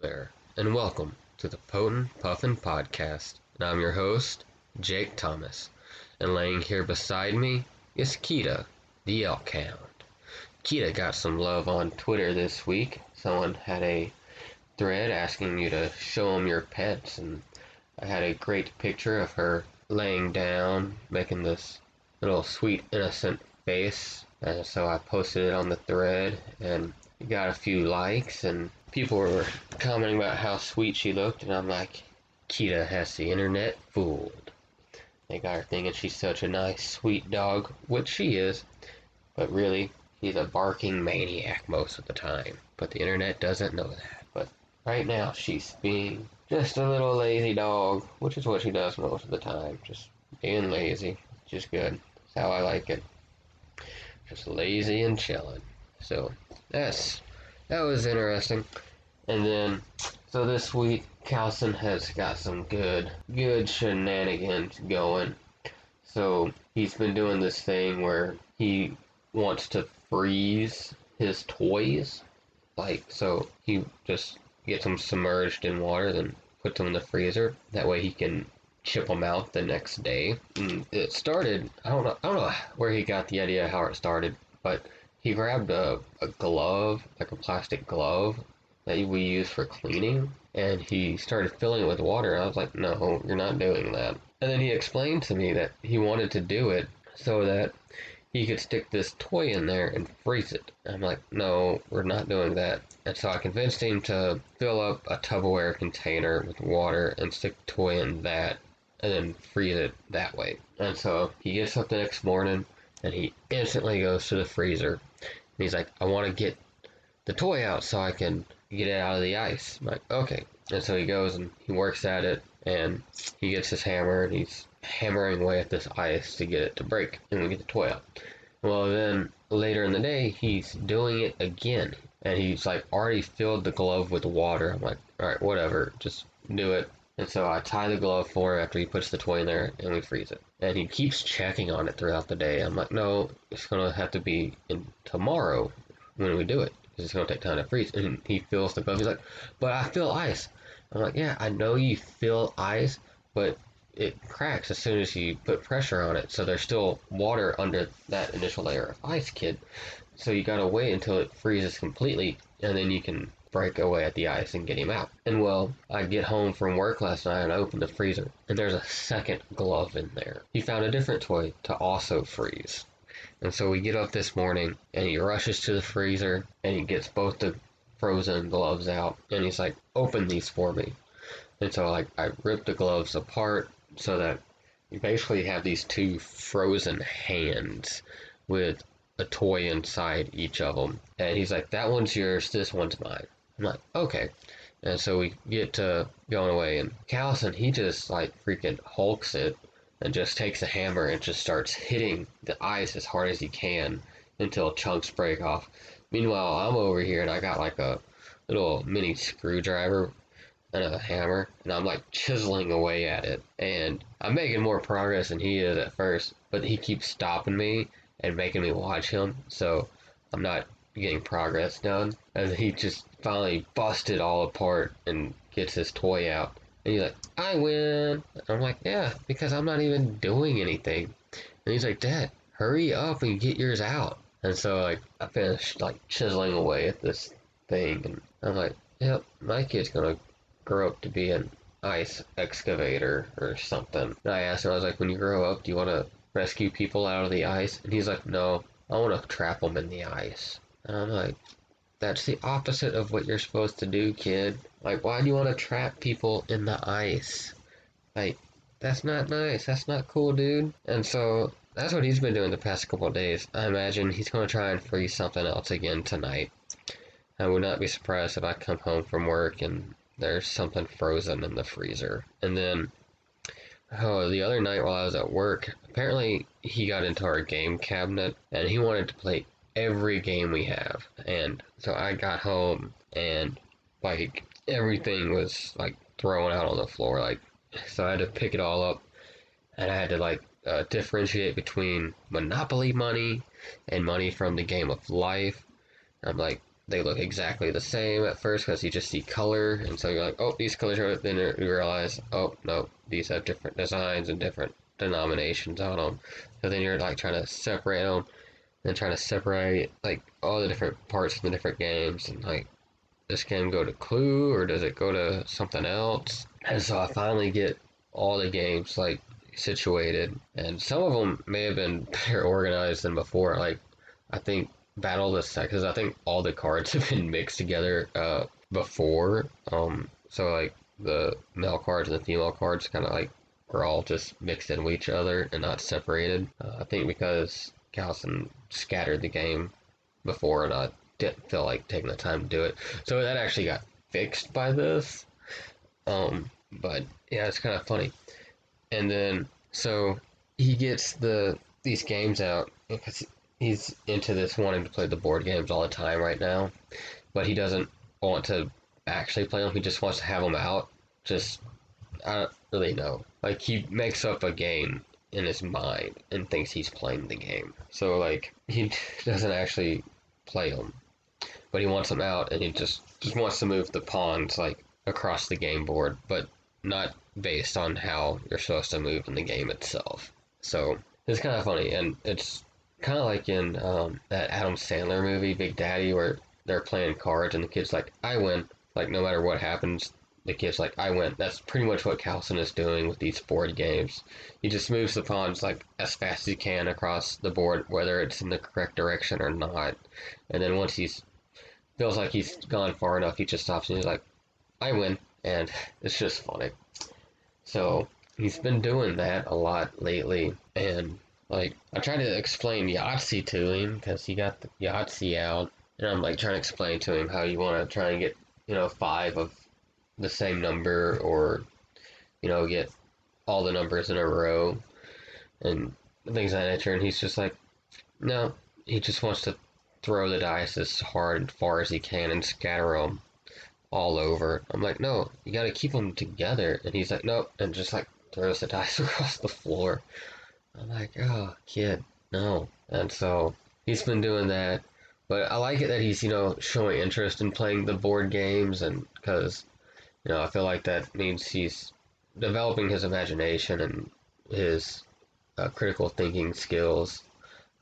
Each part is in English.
there, and welcome to the Potent Puffin Podcast. And I'm your host, Jake Thomas. And laying here beside me is Kita, the elk hound. Kita got some love on Twitter this week. Someone had a thread asking you to show them your pets, and I had a great picture of her laying down, making this little sweet, innocent face. And so I posted it on the thread, and it got a few likes, and people were commenting about how sweet she looked, and I'm like, Kita has the internet fooled. They got her thinking she's such a nice, sweet dog, which she is, but really, she's a barking maniac most of the time. But the internet doesn't know that. But right now, she's being just a little lazy dog, which is what she does most of the time. Just being lazy, which is good. That's how I like it. Just lazy and chilling. So, that was interesting. And then, so this week, Kalsin has got some good shenanigans going. So, he's been doing this thing where he wants to freeze his toys. So he just gets them submerged in water, then puts them in the freezer. That way he can chip them out the next day. And it started, I don't know where he got the idea how it started, but he grabbed a glove, like a plastic glove that we use for cleaning, and he started filling it with water. I was like, no, you're not doing that. And then he explained to me that he wanted to do it so that he could stick this toy in there and freeze it. I'm like, no, we're not doing that. And so I convinced him to fill up a Tupperware container with water and stick the toy in that, and then freeze it that way. And so he gets up the next morning, and he instantly goes to the freezer. And he's like, I want to get the toy out so I can get it out of the ice. I'm like, okay. And so he goes and he works at it, and he gets his hammer, and he's hammering away at this ice to get it to break, and we get the toy out. Well, then later in the day, he's doing it again, and he's like already filled the glove with water. I'm like, all right, whatever, just do it. And so I tie the glove for him after he puts the toy in there, and we freeze it. And he keeps checking on it throughout the day. I'm like, no, it's gonna have to be in tomorrow when we do it, because it's gonna take time to freeze. And he fills the glove. He's like, but I feel ice. I'm like, yeah, I know you feel ice, but it cracks as soon as you put pressure on it, so there's still water under that initial layer of ice, kid. So you gotta wait until it freezes completely, and then you can break away at the ice and get him out. And well, I get home from work last night and I open the freezer, and there's a second glove in there. He found a different toy to also freeze. And so we get up this morning, and he rushes to the freezer, and he gets both the frozen gloves out, and he's like, open these for me. And so I ripped the gloves apart, so that you basically have these two frozen hands with a toy inside each of them. And he's like, that one's yours, this one's mine. I'm like, okay. And so we get to going away, and Kalsin, he just like freaking hulks it and just takes a hammer and just starts hitting the ice as hard as he can until chunks break off. Meanwhile, I'm over here and I got like a little mini screwdriver and a hammer, and I'm like chiseling away at it, and I'm making more progress than he is at first, but he keeps stopping me and making me watch him, so I'm not getting progress done. And he just finally busted all apart and gets his toy out, and he's like, I win. And I'm like, yeah, because I'm not even doing anything. And he's like, Dad, hurry up and get yours out. And so like I finished like chiseling away at this thing, and I'm like, yep, my kid's gonna grow up to be an ice excavator or something. And I asked him, I was like, when you grow up, do you want to rescue people out of the ice? And he's like, no, I want to trap them in the ice. And I'm like, that's the opposite of what you're supposed to do, kid. Like, why do you want to trap people in the ice? Like, that's not nice. That's not cool, dude. And so that's what he's been doing the past couple of days. I imagine he's going to try and freeze something else again tonight. I would not be surprised if I come home from work and there's something frozen in the freezer. And then, the other night while I was at work, apparently he got into our game cabinet and he wanted to play every game we have. And so I got home and like everything was like thrown out on the floor. Like, so I had to pick it all up, and I had to like differentiate between Monopoly money and money from the game of life. I'm like, they look exactly the same at first because you just see color, and so you're like, oh, these colors are. Then you realize, oh no, these have different designs and different denominations on them. So then you're like trying to separate them, and trying to separate like all the different parts of the different games, and like this game go to Clue or does it go to something else? And so I finally get all the games like situated, and some of them may have been better organized than before. Like I think Battle of the Sexes, I think all the cards have been mixed together before. So like the male cards and the female cards kind of like were all just mixed in with each other and not separated. I think because Kalsin scattered the game before, and I didn't feel like taking the time to do it. So that actually got fixed by this. But yeah, it's kind of funny. And then so he gets these games out because he's into this wanting to play the board games all the time right now, but he doesn't want to actually play them. He just wants to have them out. Just I don't really know. Like he makes up a game in his mind and thinks he's playing the game. So like he doesn't actually play them, but he wants them out, and he just wants to move the pawns like across the game board, but not based on how you're supposed to move in the game itself. So it's kind of funny, and it's kind of like in that Adam Sandler movie Big Daddy, where they're playing cards and the kid's like, I win. Like no matter what happens, the kid's like, I win. That's pretty much what Kalsin is doing with these board games. He just moves the pawns like as fast as he can across the board, whether it's in the correct direction or not. And then once he's feels like he's gone far enough, he just stops and he's like, I win. And it's just funny. So he's been doing that a lot lately. And like, I tried to explain Yahtzee to him because he got the Yahtzee out. And I'm like trying to explain to him how you want to try and get, 5 of the same number, or, get all the numbers in a row and things of that nature. And he's just like, no, he just wants to throw the dice as hard and far as he can and scatter them all over. I'm like, no, you got to keep them together. And he's like, nope, and just like throws the dice across the floor. I'm like, oh, kid, no. And so he's been doing that. But I like it that he's, showing interest in playing the board games, and because, I feel like that means he's developing his imagination and his critical thinking skills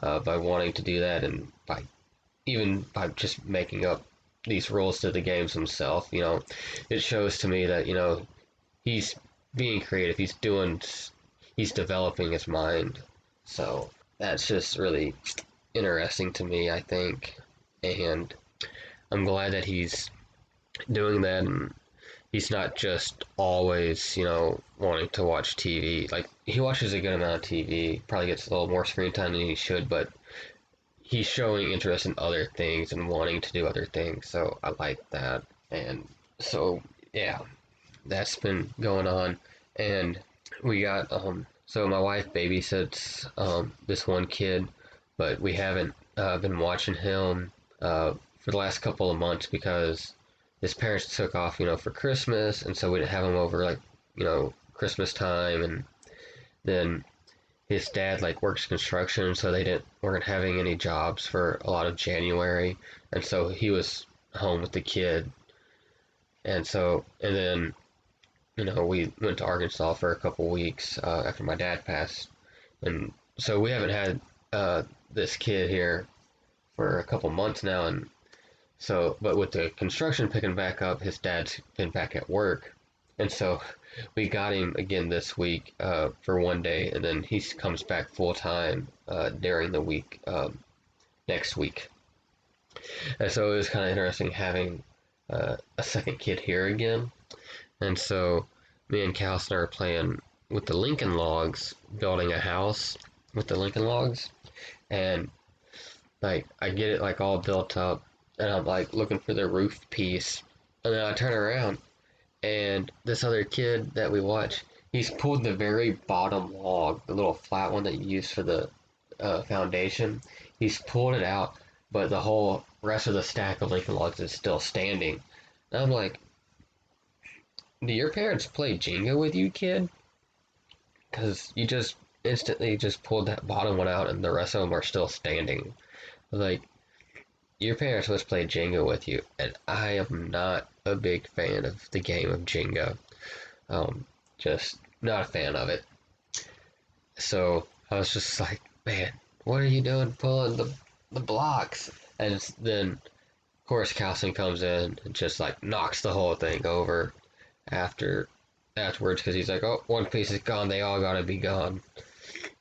by wanting to do that, and by just making up these rules to the games himself. It shows to me that, he's being creative. He's developing his mind. So that's just really interesting to me, I think. And I'm glad that he's doing that, and he's not just always, wanting to watch TV. Like, he watches a good amount of TV, probably gets a little more screen time than he should, but he's showing interest in other things and wanting to do other things. So I like that. And so, yeah, that's been going on. And we got, so my wife babysits this one kid, but we haven't been watching him for the last couple of months because his parents took off, for Christmas, and so we didn't have him over like, Christmas time, and then his dad like works construction, so they weren't having any jobs for a lot of January, and so he was home with the kid, and then we went to Arkansas for a couple weeks after my dad passed, and so we haven't had this kid here for a couple months now, and so, but with the construction picking back up, his dad's been back at work, and so we got him again this week for one day, and then he comes back full time during the week next week. And so it was kind of interesting having a second kid here again. And so me and Kalsin are playing with the Lincoln Logs, building a house with the Lincoln Logs, and like I get it like all built up, and I'm like looking for the roof piece, and then I turn around, and this other kid that we watch, he's pulled the very bottom log, the little flat one that you use for the foundation. He's pulled it out, but the whole rest of the stack of Lincoln Logs is still standing. And I'm like, do your parents play Jenga with you, kid? Because you just instantly just pulled that bottom one out, and the rest of them are still standing. Like, your parents must play Jenga with you, and I am not a big fan of the game of Jenga. Just not a fan of it. So I was just like, man, what are you doing pulling the blocks? And then, of course, Kalsin comes in and just like knocks the whole thing over afterwards because he's like, oh, one piece is gone, they all gotta be gone.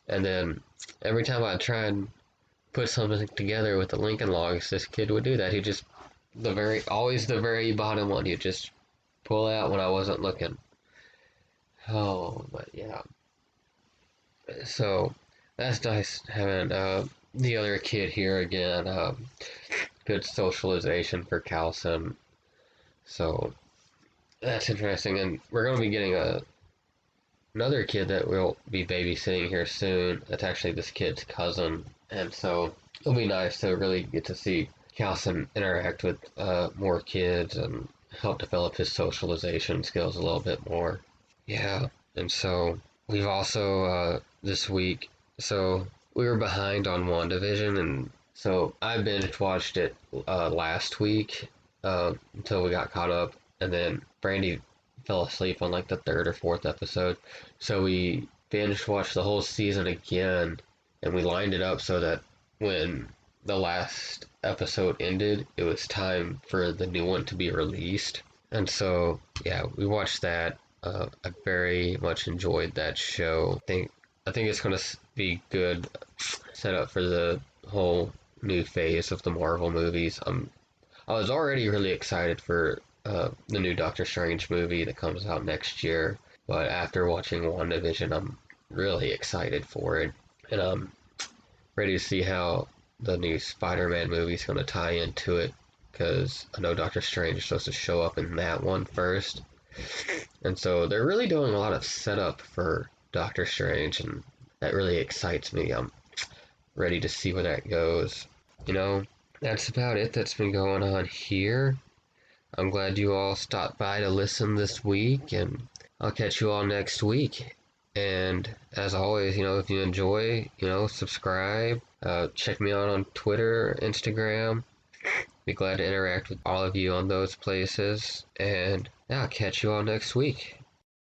And then every time I try and put something together with the Lincoln Logs, this kid would do that. He just always the very bottom one. He'd just pull out when I wasn't looking. Oh, but yeah. So that's nice having the other kid here again. Good socialization for Kalsin. So that's interesting, and we're going to be getting another kid that will be babysitting here soon. That's actually this kid's cousin, and so it'll be nice to really get to see Kalsin interact with more kids and help develop his socialization skills a little bit more. Yeah, and so we've also this week, so we were behind on WandaVision, and so I binge watched it last week until we got caught up, and then Brandy fell asleep on like the third or fourth episode, so we binge watched the whole season again, and we lined it up so that when the last episode ended, it was time for the new one to be released. And so, yeah, we watched that. I very much enjoyed that show. I think it's going to be good setup for the whole new phase of the Marvel movies. I was already really excited for the new Doctor Strange movie that comes out next year, but after watching WandaVision, I'm really excited for it, and I'm ready to see how the new Spider-Man movie is going to tie into it, because I know Doctor Strange is supposed to show up in that one first, and so they're really doing a lot of setup for Doctor Strange, and that really excites me. I'm ready to see where that goes. That's about it that's been going on here. I'm glad you all stopped by to listen this week, and I'll catch you all next week. And as always, if you enjoy, subscribe. Check me out on Twitter, Instagram. Be glad to interact with all of you on those places. And yeah, I'll catch you all next week.